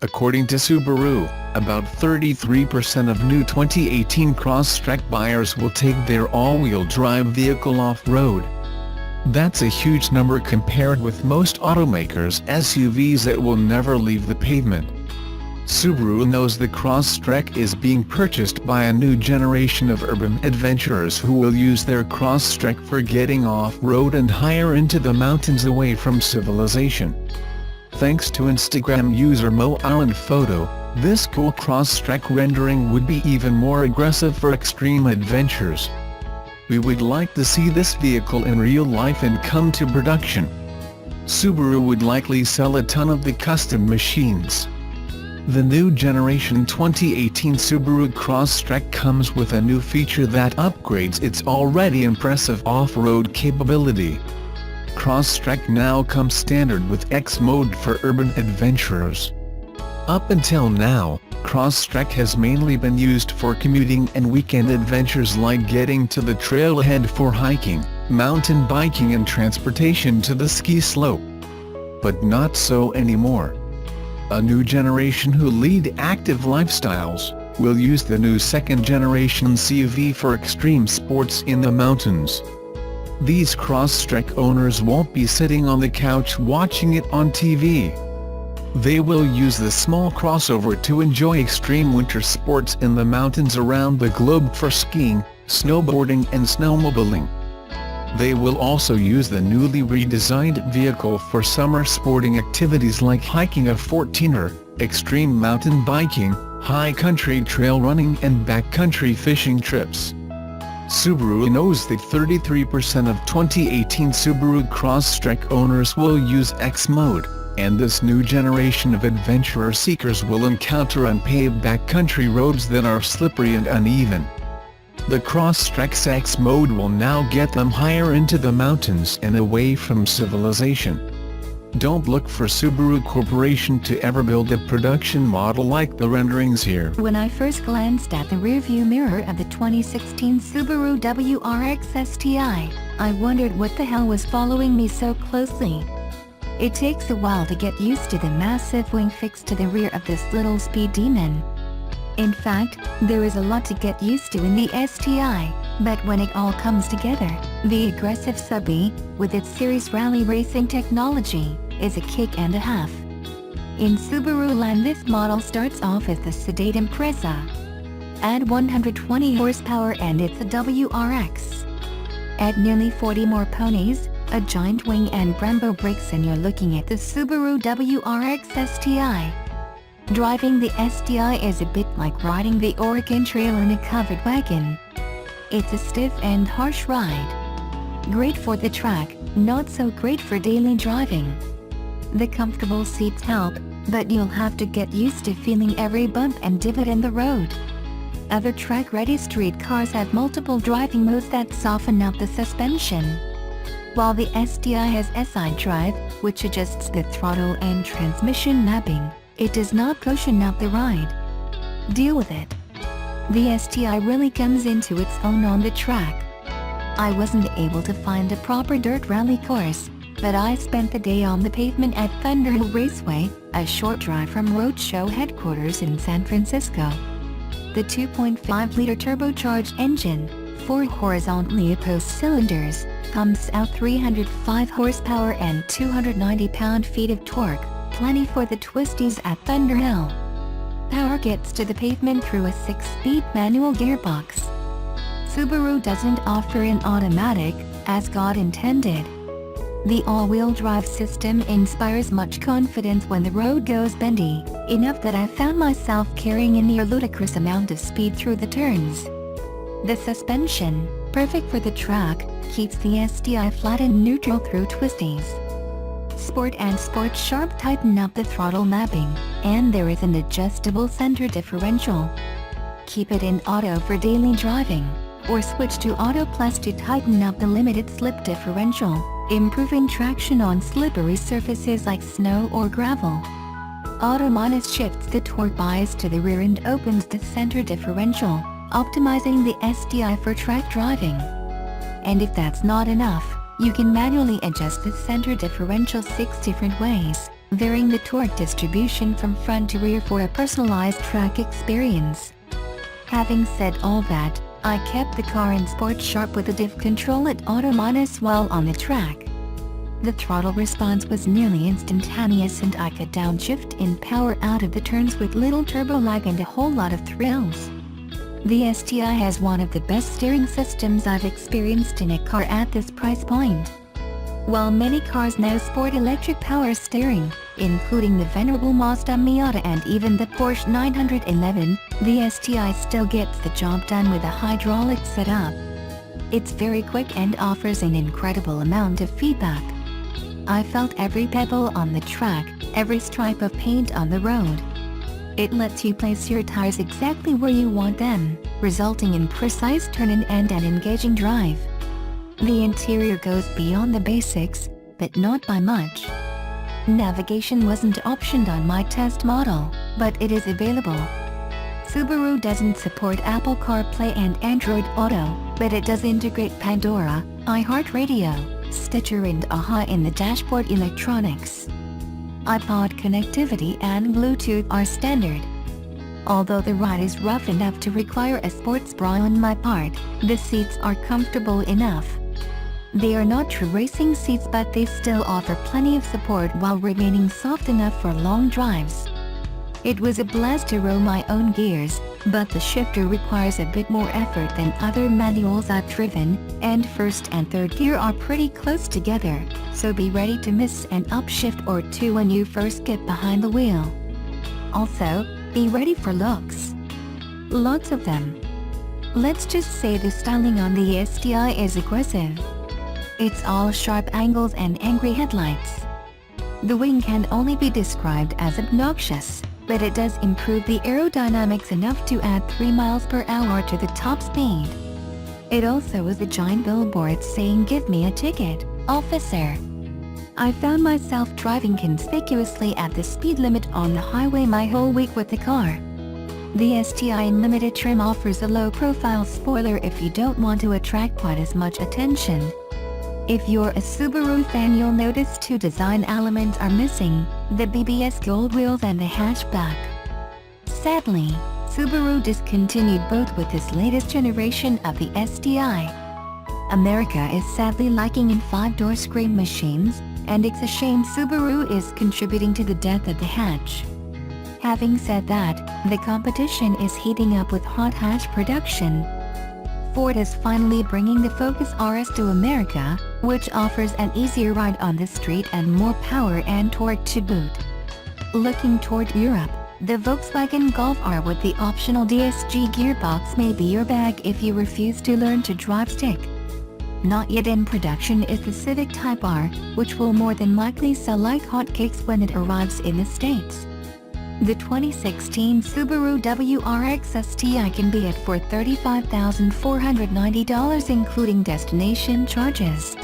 According to Subaru, about 33% of new 2018 Crosstrek buyers will take their all-wheel drive vehicle off-road. That's a huge number compared with most automakers' SUVs that will never leave the pavement. Subaru knows the Crosstrek is being purchased by a new generation of urban adventurers who will use their Crosstrek for getting off-road and higher into the mountains away from civilization. Thanks to Instagram user Mo Island Photo, this cool Crosstrek rendering would be even more aggressive for extreme adventures. We would like to see this vehicle in real life and come to production. Subaru would likely sell a ton of the custom machines. The new generation 2018 Subaru Crosstrek comes with a new feature that upgrades its already impressive off-road capability. Crosstrek now comes standard with X mode for urban adventurers. Up until now, Crosstrek has mainly been used for commuting and weekend adventures like getting to the trailhead for hiking, mountain biking and transportation to the ski slope. But not so anymore. A new generation who lead active lifestyles will use the new second-generation CUV for extreme sports in the mountains. These Crosstrek owners won't be sitting on the couch watching it on TV. They will use the small crossover to enjoy extreme winter sports in the mountains around the globe for skiing, snowboarding and snowmobiling. They will also use the newly redesigned vehicle for summer sporting activities like hiking a 14er, extreme mountain biking, high country trail running and backcountry fishing trips. Subaru knows that 33% of 2018 Subaru Crosstrek owners will use X mode, and this new generation of adventurer seekers will encounter unpaved backcountry roads that are slippery and uneven. The Crosstrek's X mode will now get them higher into the mountains and away from civilization. Don't look for Subaru Corporation to ever build a production model like the renderings here. When I first glanced at the rearview mirror of the 2016 Subaru WRX STI, I wondered what the hell was following me so closely. It takes a while to get used to the massive wing fixed to the rear of this little speed demon. In fact, there is a lot to get used to in the STI, but when it all comes together, the aggressive subby, with its series rally racing technology, is a kick and a half. In Subaru land, this model starts off as the sedate Impreza. Add 120 horsepower and it's a WRX. Add nearly 40 more ponies, a giant wing and Brembo brakes and you're looking at the Subaru WRX STI. Driving the STI is a bit like riding the Oregon Trail in a covered wagon. It's a stiff and harsh ride. Great for the track, not so great for daily driving. The comfortable seats help, but you'll have to get used to feeling every bump and divot in the road. Other track-ready street cars have multiple driving modes that soften up the suspension. While the STI has SI drive, which adjusts the throttle and transmission mapping, it does not cushion up the ride. Deal with it. The STI really comes into its own on the track. I wasn't able to find a proper dirt rally course, but I spent the day on the pavement at Thunderhill Raceway, a short drive from Roadshow headquarters in San Francisco. The 2.5-liter turbocharged engine, 4 horizontally opposed cylinders, pumps out 305 horsepower and 290 pound-feet of torque, plenty for the twisties at Thunderhill. Power gets to the pavement through a 6-speed manual gearbox. Subaru doesn't offer an automatic, as God intended. The all-wheel drive system inspires much confidence when the road goes bendy, enough that I found myself carrying a near ludicrous amount of speed through the turns. The suspension, perfect for the track, keeps the STI flat and neutral through twisties. Sport and Sport Sharp tighten up the throttle mapping, and there is an adjustable center differential. Keep it in auto for daily driving, or switch to Auto Plus to tighten up the limited slip differential, improving traction on slippery surfaces like snow or gravel. Auto Minus shifts the torque bias to the rear and opens the center differential, optimizing the STI for track driving. And if that's not enough, you can manually adjust the center differential 6 different ways, varying the torque distribution from front to rear for a personalized track experience. Having said all that, I kept the car in sport sharp with the diff control at auto- while on the track. The throttle response was nearly instantaneous and I could downshift in power out of the turns with little turbo lag and a whole lot of thrills. The STI has one of the best steering systems I've experienced in a car at this price point. While many cars now sport electric power steering, including the venerable Mazda Miata and even the Porsche 911, the STI still gets the job done with a hydraulic setup. It's very quick and offers an incredible amount of feedback. I felt every pebble on the track, every stripe of paint on the road. It lets you place your tires exactly where you want them, resulting in precise turn-in and an engaging drive. The interior goes beyond the basics, but not by much. Navigation wasn't optioned on my test model, but it is available. Subaru doesn't support Apple CarPlay and Android Auto, but it does integrate Pandora, iHeartRadio, Stitcher and AHA in the dashboard electronics. iPod connectivity and Bluetooth are standard. Although the ride is rough enough to require a sports bra on my part, the seats are comfortable enough. They are not true racing seats, but they still offer plenty of support while remaining soft enough for long drives. It was a blast to roll my own gears, but the shifter requires a bit more effort than other manuals I've driven, and first and third gear are pretty close together, so be ready to miss an upshift or two when you first get behind the wheel. Also, be ready for looks. Lots of them. Let's just say the styling on the STI is aggressive. It's all sharp angles and angry headlights. The wing can only be described as obnoxious, but it does improve the aerodynamics enough to add 3 miles per hour to the top speed. It also is a giant billboard saying "Give me a ticket, officer." I found myself driving conspicuously at the speed limit on the highway my whole week with the car. The STI Limited trim offers a low-profile spoiler if you don't want to attract quite as much attention. If you're a Subaru fan, you'll notice 2 design elements are missing, the BBS gold wheels and the hatchback. Sadly, Subaru discontinued both with this latest generation of the STI. America is sadly lacking in 5-door screen machines, and it's a shame Subaru is contributing to the death of the hatch. Having said that, the competition is heating up with hot hatch production. Ford is finally bringing the Focus RS to America, which offers an easier ride on the street and more power and torque to boot. Looking toward Europe, the Volkswagen Golf R with the optional DSG gearbox may be your bag if you refuse to learn to drive stick. Not yet in production is the Civic Type R, which will more than likely sell like hotcakes when it arrives in the States. The 2016 Subaru WRX STI can be at for $35,490 including destination charges,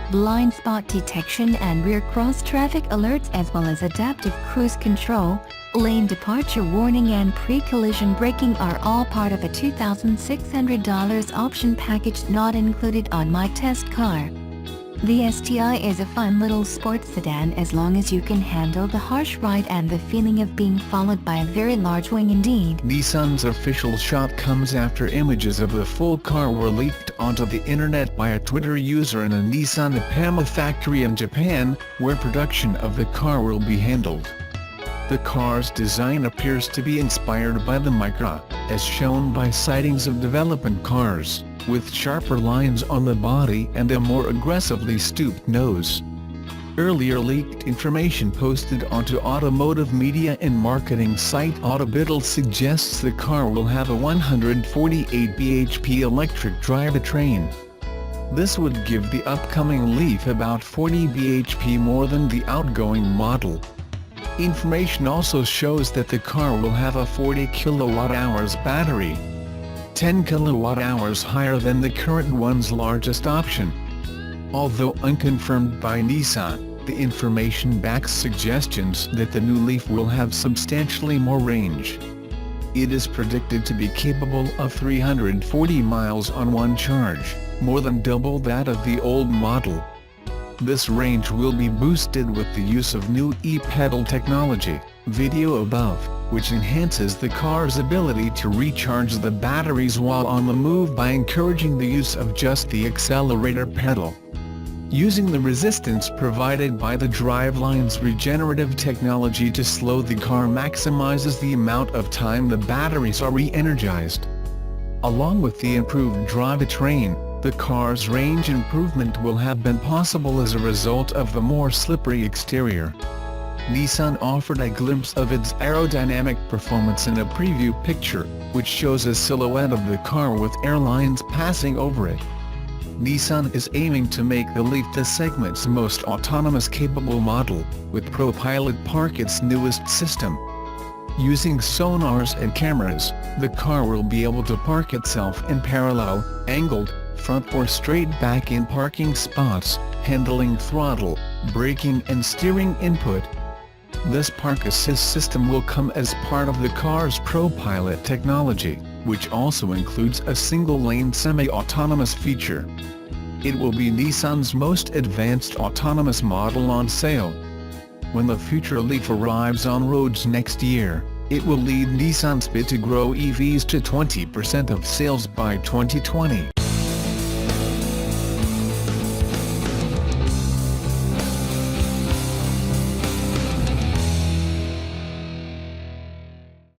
blind spot detection and rear cross-traffic alerts, as well as adaptive cruise control, lane departure warning and pre-collision braking are all part of a $2,600 option package not included on my test car. The STI is a fun little sports sedan as long as you can handle the harsh ride and the feeling of being followed by a very large wing indeed. Nissan's official shot comes after images of the full car were leaked onto the internet by a Twitter user in a Nissan Ipama factory in Japan, where production of the car will be handled. The car's design appears to be inspired by the Micra, as shown by sightings of development cars, with sharper lines on the body and a more aggressively stooped nose. Earlier leaked information posted onto automotive media and marketing site Autobiddle suggests the car will have a 148 bhp electric drivetrain. This would give the upcoming Leaf about 40 bhp more than the outgoing model. Information also shows that the car will have a 40 kWh battery, 10 kWh higher than the current one's largest option. Although unconfirmed by Nissan, the information backs suggestions that the new Leaf will have substantially more range. It is predicted to be capable of 340 miles on one charge, more than double that of the old model. This range will be boosted with the use of new e-pedal technology, video above, which enhances the car's ability to recharge the batteries while on the move by encouraging the use of just the accelerator pedal. Using the resistance provided by the driveline's regenerative technology to slow the car maximizes the amount of time the batteries are re-energized. Along with the improved drivetrain, the car's range improvement will have been possible as a result of the more slippery exterior. Nissan offered a glimpse of its aerodynamic performance in a preview picture, which shows a silhouette of the car with airlines passing over it. Nissan is aiming to make the Leaf the segment's most autonomous capable model, with ProPilot Park its newest system. Using sonars and cameras, the car will be able to park itself in parallel, angled, front or straight back in parking spots, handling throttle, braking and steering input. This park assist system will come as part of the car's ProPilot technology, which also includes a single-lane semi-autonomous feature. It will be Nissan's most advanced autonomous model on sale. When the future Leaf arrives on roads next year, it will lead Nissan's bid to grow EVs to 20% of sales by 2020.